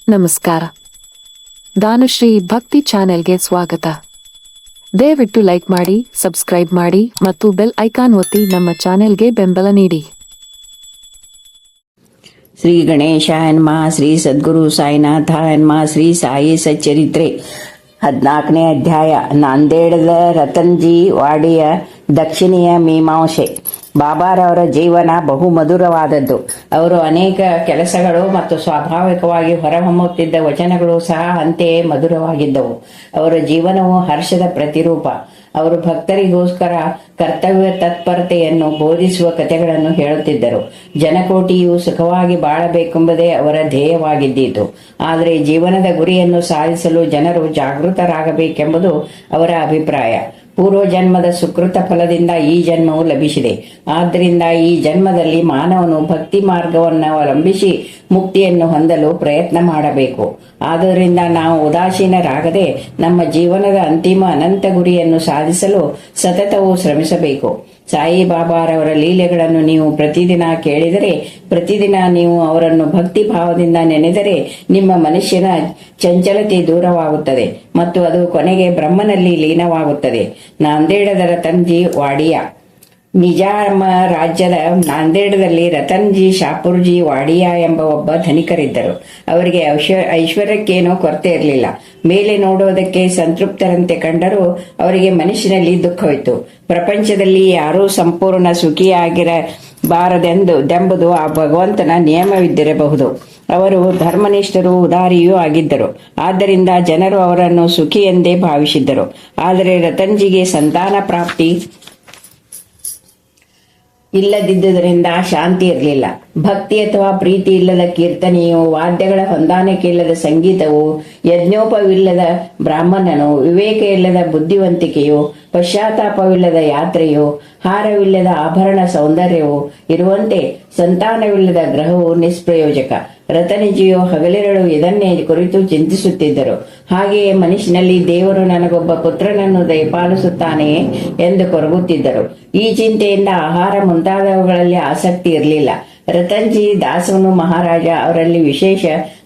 ನಮಸ್ಕಾರ. ದಾನುಶ್ರೀ ಭಕ್ತಿ ಚಾನೆಲ್ಗೆ ಸ್ವಾಗತ. ದಯವಿಟ್ಟು ಲೈಕ್ ಮಾಡಿ, ಸಬ್ಸ್ಕ್ರೈಬ್ ಮಾಡಿ ಮತ್ತು ಬೆಲ್ ಐಕಾನ್ ಒತ್ತಿ ನಮ್ಮ ಚಾನೆಲ್ಗೆ ಬೆಂಬಲ ನೀಡಿ. ಶ್ರೀ ಗಣೇಶಾಯ ನಮಃ. ಶ್ರೀ ಸದ್ಗುರು ಸಾಯಿನಾಥಾಯ ನಮಃ. ಶ್ರೀ ಸಾಯಿ ಸಚ್ಚರಿತ್ರೆ 14ನೇ ಅಧ್ಯಾಯ. ನಾಂದೇಡದ ರತನ್ಜಿ ವಾಡಿಯ ದಕ್ಷಿಣೆಯ ಮೀಮಾಂಸೆ. ಬಾಬಾರವರ ಜೀವನ ಬಹು ಮಧುರವಾದದ್ದು. ಅವರು ಅನೇಕ ಕೆಲಸಗಳು ಮತ್ತು ಸ್ವಾಭಾವಿಕವಾಗಿ ಹೊರಹೊಮ್ಮುತ್ತಿದ್ದ ವಚನಗಳು ಸಹ ಅಂತೆಯೇ ಮಧುರವಾಗಿದ್ದವು. ಅವರ ಜೀವನವು ಹರ್ಷದ ಪ್ರತಿರೂಪ. ಅವರು ಭಕ್ತರಿಗೋಸ್ಕರ ಕರ್ತವ್ಯ ತತ್ಪರತೆಯನ್ನು ಬೋಧಿಸುವ ಕಥೆಗಳನ್ನು ಹೇಳುತ್ತಿದ್ದರು. ಜನಕೋಟಿಯು ಸುಖವಾಗಿ ಬಾಳಬೇಕೆಂಬುದೇ ಅವರ ಧ್ಯೇಯವಾಗಿದ್ದಿತು. ಆದರೆ ಜೀವನದ ಗುರಿಯನ್ನು ಸಾಧಿಸಲು ಜನರು ಜಾಗೃತರಾಗಬೇಕೆಂಬುದು ಅವರ ಅಭಿಪ್ರಾಯ. ಪೂರ್ವ ಜನ್ಮದ ಸುಕೃತ ಫಲದಿಂದ ಈ ಜನ್ಮವು ಲಭಿಸಿದೆ. ಆದ್ದರಿಂದ ಈ ಜನ್ಮದಲ್ಲಿ ಮಾನವನು ಭಕ್ತಿ ಮಾರ್ಗವನ್ನು ಅವಲಂಬಿಸಿ ಮುಕ್ತಿಯನ್ನು ಹೊಂದಲು ಪ್ರಯತ್ನ ಮಾಡಬೇಕು. ಆದ್ದರಿಂದ ನಾವು ಉದಾಸೀನರಾಗದೆ ನಮ್ಮ ಜೀವನದ ಅಂತಿಮ ಅನಂತ ಗುರಿಯನ್ನು ಸಾಧಿಸಲು ಸತತವೂ ಶ್ರಮಿಸಬೇಕು. ಸಾಯಿಬಾಬಾರವರ ಲೀಲೆಗಳನ್ನು ನೀವು ಪ್ರತಿದಿನ ಕೇಳಿದರೆ, ಪ್ರತಿದಿನ ನೀವು ಅವರನ್ನು ಭಕ್ತಿ ಭಾವದಿಂದ ನೆನೆದರೆ ನಿಮ್ಮ ಮನುಷ್ಯನ ಚಂಚಲತೆ ದೂರವಾಗುತ್ತದೆ ಮತ್ತು ಅದು ಕೊನೆಗೆ ಬ್ರಹ್ಮನಲ್ಲಿ ಲೀನವಾಗುತ್ತದೆ. ನಾಂದೇಡದ ರತನ್ಜಿ ವಾಡಿಯಾ. ನಿಜಾಮ ರಾಜ್ಯದ ನಾಂದೇಡದಲ್ಲಿ ರತನ್ಜಿ ಶಾಪುರ್ಜಿ ವಾಡಿಯಾ ಎಂಬ ಒಬ್ಬ ಧನಿಕರಿದ್ದರು. ಅವರಿಗೆ ಐಶ್ವರ್ಯಕ್ಕೇನೂ ಕೊರತೆ ಇರಲಿಲ್ಲ. ಮೇಲೆ ನೋಡೋದಕ್ಕೆ ಸಂತೃಪ್ತರಂತೆ ಕಂಡರೂ ಅವರಿಗೆ ಮನಸ್ಸಿನಲ್ಲಿ ದುಃಖವಿತ್ತು. ಪ್ರಪಂಚದಲ್ಲಿ ಯಾರೂ ಸಂಪೂರ್ಣ ಸುಖಿಯಾಗಿರಬಾರದೆಂಬುದು ಆ ಭಗವಂತನ ನಿಯಮವಿದ್ದಿರಬಹುದು. ಅವರು ಧರ್ಮನಿಷ್ಠರೂ ಉದಾರಿಯೂ ಆಗಿದ್ದರು. ಆದ್ದರಿಂದ ಜನರು ಅವರನ್ನು ಸುಖಿ ಎಂದೇ ಭಾವಿಸಿದ್ದರು. ಆದರೆ ರತನ್ಜಿಗೆ ಸಂತಾನ ಪ್ರಾಪ್ತಿ ಇಲ್ಲದಿದ್ದುದರಿಂದ ಶಾಂತಿ ಇರಲಿಲ್ಲ. ಭಕ್ತಿ ಅಥವಾ ಪ್ರೀತಿ ಇಲ್ಲದ ಕೀರ್ತನೆಯು, ವಾದ್ಯಗಳ ಹೊಂದಾಣಿಕೆ ಇಲ್ಲದ ಸಂಗೀತವು, ಯಜ್ಞೋಪವಿಲ್ಲದ ಬ್ರಾಹ್ಮಣನು, ವಿವೇಕ ಇಲ್ಲದ ಬುದ್ಧಿವಂತಿಕೆಯು, ಪಶ್ಚಾತ್ತಾಪವಿಲ್ಲದ ಯಾತ್ರೆಯು, ಹಾರವಿಲ್ಲದ ಆಭರಣ ಸೌಂದರ್ಯವು ಇರುವಂತೆ ಸಂತಾನವಿಲ್ಲದ ಗ್ರಹವು ನಿಷ್ಪ್ರಯೋಜಕ. ರತನಿಜಿಯು ಹಗಲಿರಳು ಇದನ್ನೇ ಕುರಿತು ಚಿಂತಿಸುತ್ತಿದ್ದರು. ಹಾಗೆಯೇ ಮನಸ್ಸಿನಲ್ಲಿ ದೇವರು ನನಗೊಬ್ಬ ಪುತ್ರನನ್ನು ದಯಪಾಲಿಸುತ್ತಾನೆಯೇ ಎಂದು ಕೊರಗುತ್ತಿದ್ದರು. ಈ ಚಿಂತೆಯಿಂದ ಆಹಾರ ಮುಂತಾದವುಗಳಲ್ಲಿ ಆಸಕ್ತಿ ಇರಲಿಲ್ಲ. ರತನ್ಜಿ ದಾಸವನು ಮಹಾರಾಜ ಅವರಲ್ಲಿ ವಿಶೇಷ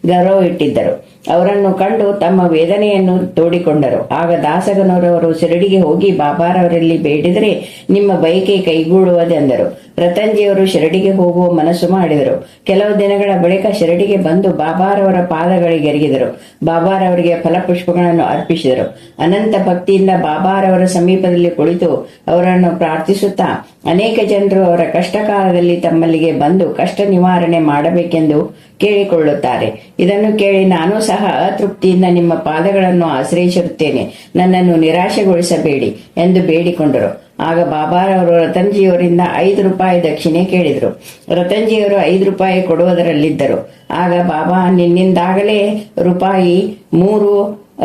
ಗೌರವ ಇಟ್ಟಿದ್ದರು. ಅವರನ್ನು ಕಂಡು ತಮ್ಮ ವೇದನೆಯನ್ನು ತೋಡಿಕೊಂಡರು. ಆಗ ದಾಸಗನವರವರು ಶಿರಡಿಗೆ ಹೋಗಿ ಬಾಬಾರವರಲ್ಲಿ ಬೇಡಿದರೆ ನಿಮ್ಮ ಬಯಕೆ ಕೈಗೂಡುವುದೆಂದರು. ರತನ್ಜಿಯವರು ಶಿರಡಿಗೆ ಹೋಗುವ ಮನಸ್ಸು ಮಾಡಿದರು. ಕೆಲವು ದಿನಗಳ ಬಳಿಕ ಶಿರಡಿಗೆ ಬಂದು ಬಾಬಾರವರ ಪಾದಗಳಿಗೆರಗಿದರು. ಬಾಬಾರವರಿಗೆ ಫಲಪುಷ್ಪಗಳನ್ನು ಅರ್ಪಿಸಿದರು. ಅನಂತ ಭಕ್ತಿಯಿಂದ ಬಾಬಾರವರ ಸಮೀಪದಲ್ಲಿ ಕುಳಿತು ಅವರನ್ನು ಪ್ರಾರ್ಥಿಸುತ್ತಾ, ಅನೇಕ ಜನರು ಅವರ ಕಷ್ಟ ಕಾಲದಲ್ಲಿ ತಮ್ಮಲ್ಲಿಗೆ ಬಂದು ಕಷ್ಟ ನಿವಾರಣೆ ಮಾಡಬೇಕೆಂದು ಕೇಳಿಕೊಳ್ಳುತ್ತಾರೆ. ಇದನ್ನು ಕೇಳಿ ನಾನು ಸಹ ಅತೃಪ್ತಿಯಿಂದ ನಿಮ್ಮ ಪಾದಗಳನ್ನು ಆಶ್ರಯಿಸಿರುತ್ತೇನೆ, ನನ್ನನ್ನು ನಿರಾಶೆಗೊಳಿಸಬೇಡಿ ಎಂದು ಬೇಡಿಕೊಂಡರು. ಆಗ ಬಾಬಾರವರು ರತನ್ಜಿಯವರಿಂದ 5 ರೂಪಾಯಿ ದಕ್ಷಿಣೆ ಕೇಳಿದರು. ರತನ್ಜಿಯವರು 5 ರೂಪಾಯಿ ಕೊಡುವುದರಲ್ಲಿದ್ದರು. ಆಗ ಬಾಬಾ, ನಿನ್ನಿಂದಾಗಲೇ ರೂಪಾಯಿ 3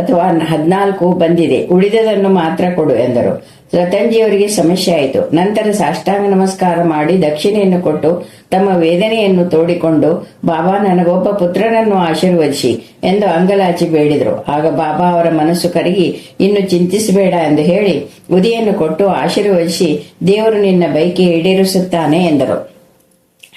ಅಥವಾ 14 ಬಂದಿದೆ, ಉಳಿದದನ್ನು ಮಾತ್ರ ಕೊಡು ಎಂದರು. ರತನ್ಜಿಯವರಿಗೆ ಸಮಸ್ಯೆ ಆಯಿತು. ನಂತರ ಸಾಷ್ಟಾಂಗ ನಮಸ್ಕಾರ ಮಾಡಿ ದಕ್ಷಿಣೆಯನ್ನು ಕೊಟ್ಟು ತಮ್ಮ ವೇದನೆಯನ್ನು ತೋಡಿಕೊಂಡು, ಬಾಬಾ ನನಗೊಬ್ಬ ಪುತ್ರನನ್ನು ಆಶೀರ್ವದಿಸಿ ಎಂದು ಅಂಗಲಾಚಿ ಬೇಡಿದರು. ಆಗ ಬಾಬಾ ಅವರ ಮನಸ್ಸು ಕರಗಿ ಇನ್ನು ಚಿಂತಿಸಬೇಡ ಎಂದು ಹೇಳಿ ಉದಿಯನ್ನು ಕೊಟ್ಟು ಆಶೀರ್ವದಿಸಿ, ದೇವರು ನಿನ್ನ ಬಯಕೆ ಈಡೇರಿಸುತ್ತಾನೆ ಎಂದರು.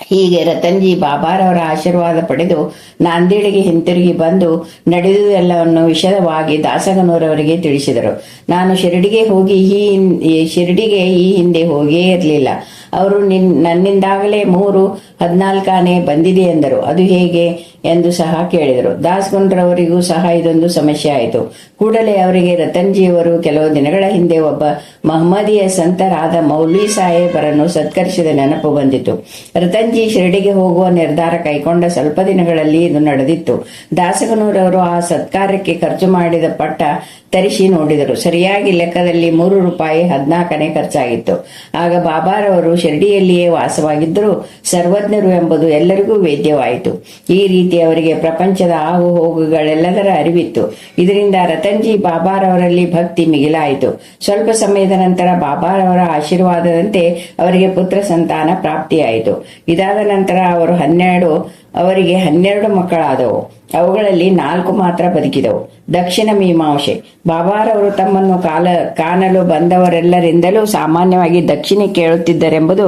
ಹೀಗೆ ರತನ್ಜಿ ಬಾಬಾರವರ ಆಶೀರ್ವಾದ ಪಡೆದು ನಾಂದೇಡಿಗೆ ಹಿಂತಿರುಗಿ ಬಂದು ನಡೆದುದೆಲ್ಲವನ್ನು ವಿಶದವಾಗಿ ದಾಸಗನೂರವರಿಗೆ ತಿಳಿಸಿದರು. ನಾನು ಶಿರಡಿಗೆ ಈ ಹಿಂದೆ ಹೋಗಿಯೇ ಇರಲಿಲ್ಲ. ಅವರು ನನ್ನಿಂದಾಗಲೇ 3/14 ಬಂದಿದೆ ಎಂದರು. ಅದು ಹೇಗೆ ಎಂದು ಸಹ ಕೇಳಿದರು. ದಾಸಗನೂರವರಿಗೂ ಸಹ ಇದೊಂದು ಸಮಸ್ಯೆ ಆಯಿತು. ಕೂಡಲೇ ಅವರಿಗೆ ರತನ್ಜಿಯವರು ಕೆಲವು ದಿನಗಳ ಹಿಂದೆ ಒಬ್ಬ ಮಹಮ್ಮದಿಯ ಸಂತರಾದ ಮೌಲ್ವಿ ಸಾಹೇಬರನ್ನು ಸತ್ಕರಿಸಿದ ನೆನಪು ಬಂದಿತು. ರತನ್ಜಿ ಶಿರಡಿಗೆ ಹೋಗುವ ನಿರ್ಧಾರ ಕೈಗೊಂಡ ಸ್ವಲ್ಪ ದಿನಗಳಲ್ಲಿ ಇದು ನಡೆದಿತ್ತು. ದಾಸಗನೂರವರು ಆ ಸತ್ಕಾರ್ಯಕ್ಕೆ ಖರ್ಚು ಮಾಡಿದ ಪಟ್ಟ ತರಿಸಿ ನೋಡಿದರು. ಸರಿಯಾಗಿ ಲೆಕ್ಕದಲ್ಲಿ 3 ರೂಪಾಯಿ 14 ಖರ್ಚಾಗಿತ್ತು. ಆಗ ಬಾಬಾರವರು ಶಿರಡಿಯಲ್ಲಿಯೇ ವಾಸವಾಗಿದ್ದರೂ ಸರ್ವಜ್ಞರು ಎಂಬುದು ಎಲ್ಲರಿಗೂ ವೇದ್ಯವಾಯಿತು. ಈ ರೀತಿ ಅವರಿಗೆ ಪ್ರಪಂಚದ ಆಗು ಹೋಗುಗಳೆಲ್ಲದರ ಅರಿವಿತ್ತು. ಇದರಿಂದ ರತನ್ಜಿ ಬಾಬಾರವರಲ್ಲಿ ಭಕ್ತಿ ಮಿಗಿಲಾಯಿತು. ಸ್ವಲ್ಪ ಸಮಯದ ನಂತರ ಬಾಬಾರವರ ಆಶೀರ್ವಾದದಂತೆ ಅವರಿಗೆ ಪುತ್ರ ಸಂತಾನ ಪ್ರಾಪ್ತಿಯಾಯಿತು. ಇದಾದ ನಂತರ ಅವರಿಗೆ 12 ಮಕ್ಕಳಾದವು. ಅವುಗಳಲ್ಲಿ 4 ಮಾತ್ರ ಬದುಕಿದವು. ದಕ್ಷಿಣ ಮೀಮಾಂಸೆ. ಬಾಬಾರವರು ತಮ್ಮನ್ನು ಕಾಣಲು ಬಂದವರೆಲ್ಲರಿಂದಲೂ ಸಾಮಾನ್ಯವಾಗಿ ದಕ್ಷಿಣೆ ಕೇಳುತ್ತಿದ್ದರೆಂಬುದು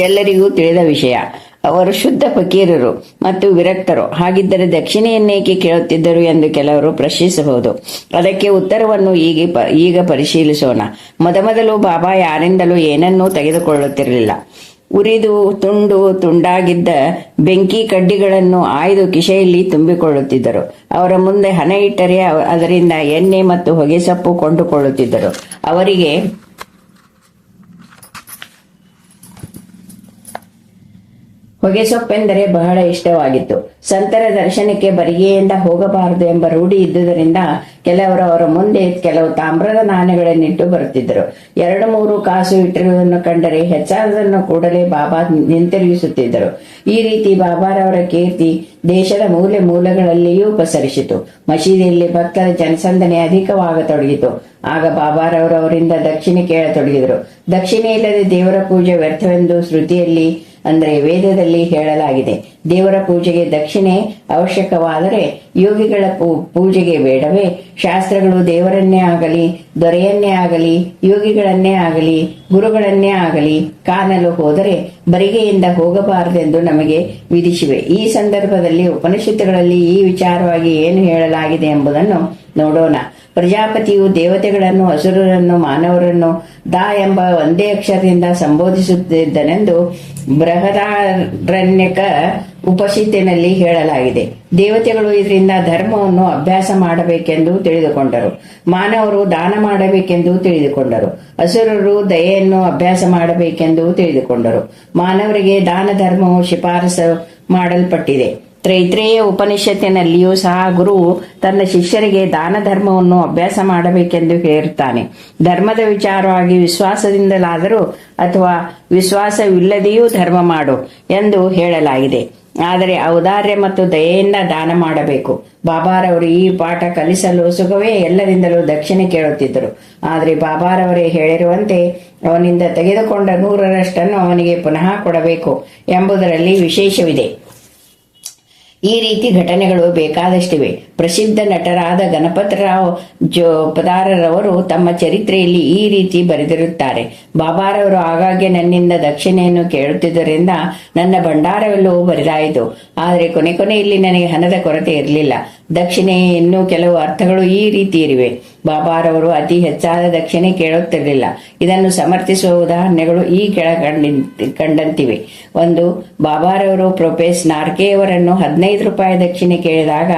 ಎಲ್ಲರಿಗೂ ತಿಳಿದ ವಿಷಯ. ಅವರು ಶುದ್ಧ ಫಕೀರರು ಮತ್ತು ವಿರಕ್ತರು. ಹಾಗಿದ್ದರೆ ದಕ್ಷಿಣೆಯನ್ನೇಕೆ ಕೇಳುತ್ತಿದ್ದರು ಎಂದು ಕೆಲವರು ಪ್ರಶ್ನಿಸಬಹುದು. ಅದಕ್ಕೆ ಉತ್ತರವನ್ನು ಈಗ ಪರಿಶೀಲಿಸೋಣ. ಮೊದಮೊದಲು ಬಾಬಾ ಯಾರಿಂದಲೂ ಏನನ್ನೂ ತೆಗೆದುಕೊಳ್ಳುತ್ತಿರಲಿಲ್ಲ. ಉರಿದು ತುಂಡಾಗಿದ್ದ ಬೆಂಕಿ ಕಡ್ಡಿಗಳನ್ನು ಆಯ್ದು ಕಿಸೆಯಲ್ಲಿ ತುಂಬಿಕೊಳ್ಳುತ್ತಿದ್ದರು. ಅವರ ಮುಂದೆ ಹಣ ಇಟ್ಟರೆ ಅದರಿಂದ ಎಣ್ಣೆ ಮತ್ತು ಹೊಗೆಸೊಪ್ಪು ಕೊಂಡುಕೊಳ್ಳುತ್ತಿದ್ದರು. ಅವರಿಗೆ ಹೊಗೆಸೊಪ್ಪೆಂದರೆ ಬಹಳ ಇಷ್ಟವಾಗಿತ್ತು. ಸಂತರ ದರ್ಶನಕ್ಕೆ ಬರಿಗೆಯಿಂದ ಹೋಗಬಾರದು ಎಂಬ ರೂಢಿ ಇದ್ದುದರಿಂದ ಕೆಲವರು ಅವರ ಮುಂದೆ ಕೆಲವು ತಾಮ್ರದ ನಾಣ್ಯಗಳನ್ನಿಟ್ಟು ಬರುತ್ತಿದ್ದರು. 2-3 ಕಾಸು ಇಟ್ಟಿರುವುದನ್ನು ಕಂಡರೆ ಹೆಚ್ಚಾದದನ್ನು ಕೂಡಲೇ ಬಾಬಾ ಹಿಂತಿರುಗಿಸುತ್ತಿದ್ದರು. ಈ ರೀತಿ ಬಾಬಾರವರ ಕೀರ್ತಿ ದೇಶದ ಮೂಲೆ ಮೂಲೆಗಳಲ್ಲಿಯೂ ಪಸರಿಸಿತು. ಮಸೀದಿಯಲ್ಲಿ ಭಕ್ತರ ಜನಸಂದಣಿ ಅಧಿಕವಾಗತೊಡಗಿತು. ಆಗ ಬಾಬಾರವರು ಅವರಿಂದ ದಕ್ಷಿಣೆ ಕೇಳತೊಡಗಿದರು. ದಕ್ಷಿಣೆ ಇಲ್ಲದೆ ದೇವರ ಪೂಜೆ ವ್ಯರ್ಥವೆಂದು ಶ್ರುತಿಯಲ್ಲಿ ಅಂದರೆ ವೇದದಲ್ಲಿ ಹೇಳಲಾಗಿದೆ. ದೇವರ ಪೂಜೆಗೆ ದಕ್ಷಿಣೆ ಅವಶ್ಯಕವಾದರೆ ಯೋಗಿಗಳ ಪೂಜೆಗೆ ಬೇಡವೇ? ಶಾಸ್ತ್ರಗಳು ದೇವರನ್ನೇ ಆಗಲಿ, ದೊರೆಯನ್ನೇ ಆಗಲಿ, ಯೋಗಿಗಳನ್ನೇ ಆಗಲಿ, ಗುರುಗಳನ್ನೇ ಆಗಲಿ ಕಾಣಲು ಹೋದರೆ ಬರಿಗೆಯಿಂದ ಹೋಗಬಾರದೆಂದು ನಮಗೆ ವಿಧಿಸಿವೆ. ಈ ಸಂದರ್ಭದಲ್ಲಿ ಉಪನಿಷತ್ತುಗಳಲ್ಲಿ ಈ ವಿಚಾರವಾಗಿ ಏನು ಹೇಳಲಾಗಿದೆ ಎಂಬುದನ್ನು ನೋಡೋಣ. ಪ್ರಜಾಪತಿಯು ದೇವತೆಗಳನ್ನು, ಅಸುರರನ್ನು, ಮಾನವರನ್ನು ದಾ ಎಂಬ ಒಂದೇ ಅಕ್ಷರದಿಂದ ಸಂಬೋಧಿಸುತ್ತಿದ್ದನೆಂದು ಬೃಹದಾರಣ್ಯಕ ಉಪನಿಷತ್ತಿನಲ್ಲಿ ಹೇಳಲಾಗಿದೆ. ದೇವತೆಗಳು ಇದರಿಂದ ಧರ್ಮವನ್ನು ಅಭ್ಯಾಸ ಮಾಡಬೇಕೆಂದು ತಿಳಿದುಕೊಂಡರು. ಮಾನವರು ದಾನ ಮಾಡಬೇಕೆಂದು ತಿಳಿದುಕೊಂಡರು. ಅಸುರರು ದಯೆಯನ್ನು ಅಭ್ಯಾಸ ಮಾಡಬೇಕೆಂದು ತಿಳಿದುಕೊಂಡರು. ಮಾನವರಿಗೆ ದಾನ ಧರ್ಮವು ಶಿಫಾರಸು ಮಾಡಲ್ಪಟ್ಟಿದೆ. ತೈತ್ರೇಯ ಉಪನಿಷತ್ತಿನಲ್ಲಿಯೂ ಸಹ ಗುರುವು ತನ್ನ ಶಿಷ್ಯರಿಗೆ ದಾನ ಧರ್ಮವನ್ನು ಅಭ್ಯಾಸ ಮಾಡಬೇಕೆಂದು ಹೇಳುತ್ತಾನೆ. ಧರ್ಮದ ವಿಚಾರವಾಗಿ ವಿಶ್ವಾಸದಿಂದಲಾದರೂ ಅಥವಾ ವಿಶ್ವಾಸವಿಲ್ಲದೆಯೂ ಧರ್ಮ ಮಾಡು ಎಂದು ಹೇಳಲಾಗಿದೆ. ಆದರೆ ಔದಾರ್ಯ ಮತ್ತು ದಯೆಯಿಂದ ದಾನ ಮಾಡಬೇಕು. ಬಾಬಾರವರು ಈ ಪಾಠ ಕಲಿಸಲು ಸುಖವೇ ಎಲ್ಲರಿಂದಲೂ ದಕ್ಷಿಣೆ ಕೇಳುತ್ತಿದ್ದರು. ಆದರೆ ಬಾಬಾರವರೇ ಹೇಳಿರುವಂತೆ ಅವನಿಂದ ತೆಗೆದುಕೊಂಡ 100ರಷ್ಟನ್ನು ಅವನಿಗೆ ಪುನಃ ಕೊಡಬೇಕು ಎಂಬುದರಲ್ಲಿ ವಿಶೇಷವಿದೆ. ಈ ರೀತಿ ಘಟನೆಗಳು ಬೇಕಾದಷ್ಟಿವೆ. ಪ್ರಸಿದ್ಧ ನಟರಾದ ಗಣಪತರಾವ್ ಜೋಪದಾರರವರು ತಮ್ಮ ಚರಿತ್ರೆಯಲ್ಲಿ ಈ ರೀತಿ ಬರೆದಿರುತ್ತಾರೆ. ಬಾಬಾರವರು ಆಗಾಗ್ಗೆ ನನ್ನಿಂದ ದಕ್ಷಿಣೆಯನ್ನು ಕೇಳುತ್ತಿದ್ದರಿಂದ ನನ್ನ ಭಂಡಾರವೆಲ್ಲವೂ ಬರಿದಾಯಿತು. ಆದರೆ ಕೊನೆಯಲ್ಲಿ ನನಗೆ ಹಣದ ಕೊರತೆ ಇರಲಿಲ್ಲ. ದಕ್ಷಿಣೆ ಇನ್ನೂ ಕೆಲವು ಅರ್ಥಗಳು ಈ ರೀತಿ ಇರಿವೆ. ಬಾಬಾರವರು ಅತಿ ಹೆಚ್ಚಾದ ದಕ್ಷಿಣೆ ಕೇಳುತ್ತಿರಲಿಲ್ಲ. ಇದನ್ನು ಸಮರ್ಥಿಸುವ ಉದಾಹರಣೆಗಳು ಈ ಕಂಡಂತಿವೆ. 1. ಬಾಬಾರವರು ಪ್ರೊಫೆಸ್ ನಾರ್ಕೆಯವರನ್ನು 15 ರೂಪಾಯಿ ದಕ್ಷಿಣೆ ಕೇಳಿದಾಗ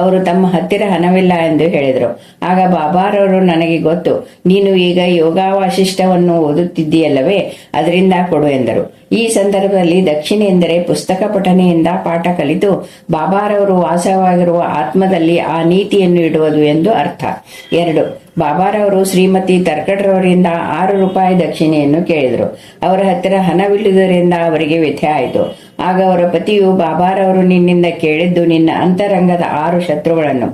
ಅವರು ತಮ್ಮ ಹತ್ತಿರ ಹಣವಿಲ್ಲ ಎಂದು ಹೇಳಿದರು. ಆಗ ಬಾಬಾರವರು, ನನಗೆ ಗೊತ್ತು, ನೀನು ಈಗ ಯೋಗಾವಾಶಿಷ್ಟವನ್ನು ಓದುತ್ತಿದ್ದೀಯಲ್ಲವೇ, ಅದರಿಂದ ಕೊಡು ಎಂದರು. ಈ ಸಂದರ್ಭದಲ್ಲಿ ದಕ್ಷಿಣೆ ಎಂದರೆ ಪುಸ್ತಕ ಪಠನೆಯಿಂದ ಪಾಠ ಕಲಿತು ಬಾಬಾರವರು ವಾಸವಾಗಿರುವ ಆತ್ಮದಲ್ಲಿ ಆ ನೀತಿಯನ್ನು ಇಡುವುದು ಎಂದು ಅರ್ಥ. 2. ಬಾಬಾರವರು ಶ್ರೀಮತಿ ತರ್ಕಡ್ರವರಿಂದ 6 ರೂಪಾಯಿ ದಕ್ಷಿಣೆಯನ್ನು ಕೇಳಿದರು. ಅವರ ಹತ್ತಿರ ಹಣವಿಲ್ಲುವುದರಿಂದ ಅವರಿಗೆ ವ್ಯಥೆ ಆಯಿತು. ಆಗ ಅವರ ಪತಿಯು, ಬಾಬಾರವರು ನಿನ್ನಿಂದ ಕೇಳಿದ್ದು ನಿನ್ನ ಅಂತರಂಗದ 6 ಶತ್ರುಗಳನ್ನು,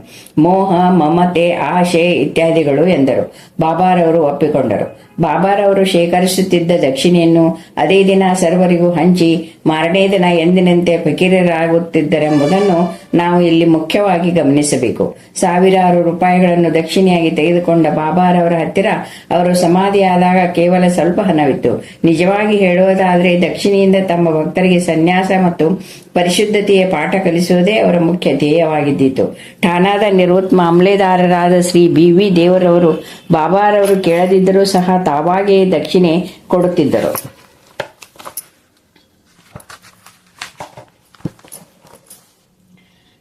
ಮೋಹ, ಮಮತೆ, ಆಶೆ ಇತ್ಯಾದಿಗಳು ಎಂದರು. ಬಾಬಾರವರು ಒಪ್ಪಿಕೊಂಡರು. ಬಾಬಾರವರು ಶೇಖರಿಸುತ್ತಿದ್ದ ದಕ್ಷಿಣೆಯನ್ನು ಅದೇ ದಿನ ಸರ್ವರಿಗೂ ಹಂಚಿ ಮಾರನೇ ದಿನ ಎಂದಿನಂತೆ ಫಕೀರರಾಗುತ್ತಿದ್ದರೆಂಬುದನ್ನು ನಾವು ಇಲ್ಲಿ ಮುಖ್ಯವಾಗಿ ಗಮನಿಸಬೇಕು. ಸಾವಿರಾರು ರೂಪಾಯಿಗಳನ್ನು ದಕ್ಷಿಣೆಯಾಗಿ ತೆಗೆದುಕೊಂಡ ಬಾಬಾರವರ ಹತ್ತಿರ ಅವರು ಸಮಾಧಿಯಾದಾಗ ಕೇವಲ ಸ್ವಲ್ಪ ಹಣವಿತ್ತು. ನಿಜವಾಗಿ ಹೇಳುವುದಾದರೆ ದಕ್ಷಿಣೆಯಿಂದ ತಮ್ಮ ಭಕ್ತರಿಗೆ ಸನ್ಯಾಸ ಮತ್ತು ಪರಿಶುದ್ಧತೆಯ ಪಾಠ ಕಲಿಸುವುದೇ ಅವರ ಮುಖ್ಯ ಧ್ಯೇಯವಾಗಿದ್ದಿತು. ಠಾಣಾದ ನಿವೃತ್ತ ಮಾಮಲೆದಾರರಾದ ಶ್ರೀ ಬಿ.ವಿ. ದೇವರವರು ಬಾಬಾರವರು ಕೇಳದಿದ್ದರೂ ಸಹ ತಾವಾಗಿಯೇ ದಕ್ಷಿಣೆ ಕೊಡುತ್ತಿದ್ದರು.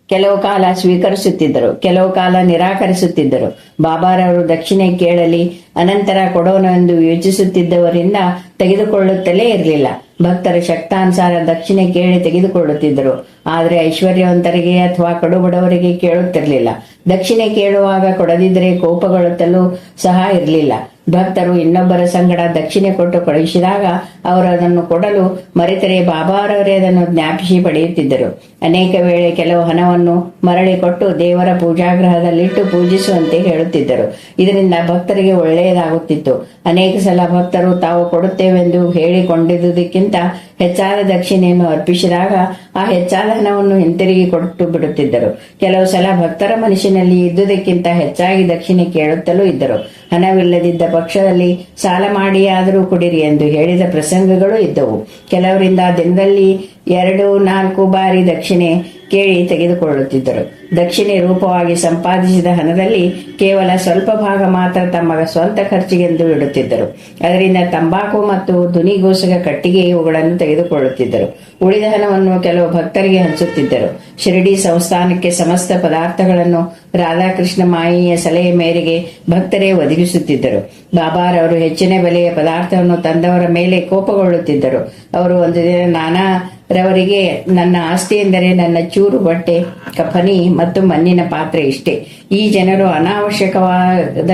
ಕೆಲವು ಕಾಲ ಸ್ವೀಕರಿಸುತ್ತಿದ್ದರು, ಕೆಲವು ಕಾಲ ನಿರಾಕರಿಸುತ್ತಿದ್ದರು. ಬಾಬಾರವರು ದಕ್ಷಿಣೆ ಕೇಳಲಿ ಅನಂತರ ಕೊಡೋಣವೆಂದು ಯೋಚಿಸುತ್ತಿದ್ದವರಿಂದ ತೆಗೆದುಕೊಳ್ಳುತ್ತಲೇ ಇರಲಿಲ್ಲ. ಭಕ್ತರ ಶಕ್ತಾನುಸಾರ ದಕ್ಷಿಣೆ ಕೇಳಿ ತೆಗೆದುಕೊಳ್ಳುತ್ತಿದ್ದರು. ಆದರೆ ಐಶ್ವರ್ಯವಂತರಿಗೆ ಅಥವಾ ಕಡುಬಡವರಿಗೆ ಕೇಳುತ್ತಿರಲಿಲ್ಲ. ದಕ್ಷಿಣೆ ಕೇಳುವಾಗ ಕೊಡದಿದ್ದರೆ ಕೋಪಗೊಳ್ಳುತ್ತಲೂ ಸಹ ಇರಲಿಲ್ಲ. ಭಕ್ತರು ಇನ್ನೊಬ್ಬರ ಸಂಗಡ ದಕ್ಷಿಣೆ ಕೊಟ್ಟು ಕಳುಹಿಸಿದಾಗ ಅವರು ಅದನ್ನು ಕೊಡಲು ಮರೆತರೆ ಬಾಬಾರವರೇ ಅದನ್ನು ಜ್ಞಾಪಿಸಿ ಪಡೆಯುತ್ತಿದ್ದರು. ಅನೇಕ ವೇಳೆ ಕೆಲವು ಹಣವನ್ನು ಮರಳಿ ಕೊಟ್ಟು ದೇವರ ಪೂಜಾಗೃಹದಲ್ಲಿಟ್ಟು ಪೂಜಿಸುವಂತೆ ಹೇಳುತ್ತಿದ್ದರು. ಇದರಿಂದ ಭಕ್ತರಿಗೆ ಒಳ್ಳೆಯದಾಗುತ್ತಿತ್ತು. ಅನೇಕ ಸಲ ಭಕ್ತರು ತಾವು ಕೊಡುತ್ತೇವೆಂದು ಹೇಳಿಕೊಂಡಿದ್ದುದಕ್ಕಿಂತ ಹೆಚ್ಚಾದ ದಕ್ಷಿಣೆಯನ್ನು ಅರ್ಪಿಸಿದಾಗ ಆ ಹೆಚ್ಚಾದ ಹಣವನ್ನು ಹಿಂತಿರುಗಿ ಕೊಟ್ಟು ಬಿಡುತ್ತಿದ್ದರು. ಕೆಲವು ಸಲ ಭಕ್ತರ ಮನಸ್ಸಿನಲ್ಲಿ ಇದ್ದುದಕ್ಕಿಂತ ಹೆಚ್ಚಾಗಿ ದಕ್ಷಿಣೆ ಕೇಳುತ್ತಲೂ ಇದ್ದರು. ಹಣವಿಲ್ಲದಿದ್ದ ಪಕ್ಷದಲ್ಲಿ ಸಾಲ ಮಾಡಿಯಾದರೂ ಕುಡಿರಿ ಎಂದು ಹೇಳಿದ ಪ್ರಸಂಗಗಳು ಇದ್ದವು. ಕೆಲವರಿಂದ ದಿನದಲ್ಲಿ 2-4 ಬಾರಿ ದಕ್ಷಿಣೆ ಕೇಳಿ ತೆಗೆದುಕೊಳ್ಳುತ್ತಿದ್ದರು. ದಕ್ಷಿಣೆ ರೂಪವಾಗಿ ಸಂಪಾದಿಸಿದ ಹಣದಲ್ಲಿ ಕೇವಲ ಸ್ವಲ್ಪ ಭಾಗ ಮಾತ್ರ ತಮ್ಮ ಸ್ವಂತ ಖರ್ಚಿಗೆಂದು ಇಡುತ್ತಿದ್ದರು. ಅದರಿಂದ ತಂಬಾಕು ಮತ್ತು ದುನಿಗೋಸಗ ಕಟ್ಟಿಗೆ ಇವುಗಳನ್ನು ತೆಗೆದುಕೊಳ್ಳುತ್ತಿದ್ದರು. ಉಳಿದ ಹಣವನ್ನು ಕೆಲವು ಭಕ್ತರಿಗೆ ಹಂಚುತ್ತಿದ್ದರು. ಶಿರಡಿ ಸಂಸ್ಥಾನಕ್ಕೆ ಸಮಸ್ತ ಪದಾರ್ಥಗಳನ್ನು ರಾಧಾಕೃಷ್ಣ ಮಾಯಿಯ ಸಲಹೆ ಮೇರೆಗೆ ಭಕ್ತರೇ ಒದಗಿಸುತ್ತಿದ್ದರು. ಬಾಬಾರವರು ಹೆಚ್ಚಿನ ಬೆಲೆಯ ಪದಾರ್ಥವನ್ನು ತಂದವರ ಮೇಲೆ ಕೋಪಗೊಳ್ಳುತ್ತಿದ್ದರು. ಅವರು ಒಂದು ದಿನ ನಾನಾರವರಿಗೆ, ನನ್ನ ಆಸ್ತಿ ಎಂದರೆ ನನ್ನ ಚೂರು ಬಟ್ಟೆ, ಕಫನಿ ಮತ್ತು ಮಣ್ಣಿನ ಪಾತ್ರೆ ಇಷ್ಟೇ. ಈ ಜನರು ಅನಾವಶ್ಯಕವಾದ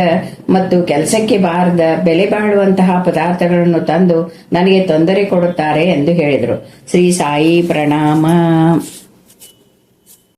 ಮತ್ತು ಕೆಲಸಕ್ಕೆ ಬಾರದ ಬೆಲೆ ಬಾಳುವಂತಹ ಪದಾರ್ಥಗಳನ್ನು ತಂದು ನನಗೆ ತೊಂದರೆ ಕೊಡುತ್ತಾರೆ ಎಂದು ಹೇಳಿದರು. ಶ್ರೀ ಸಾಯಿ ಪ್ರಣಾಮ.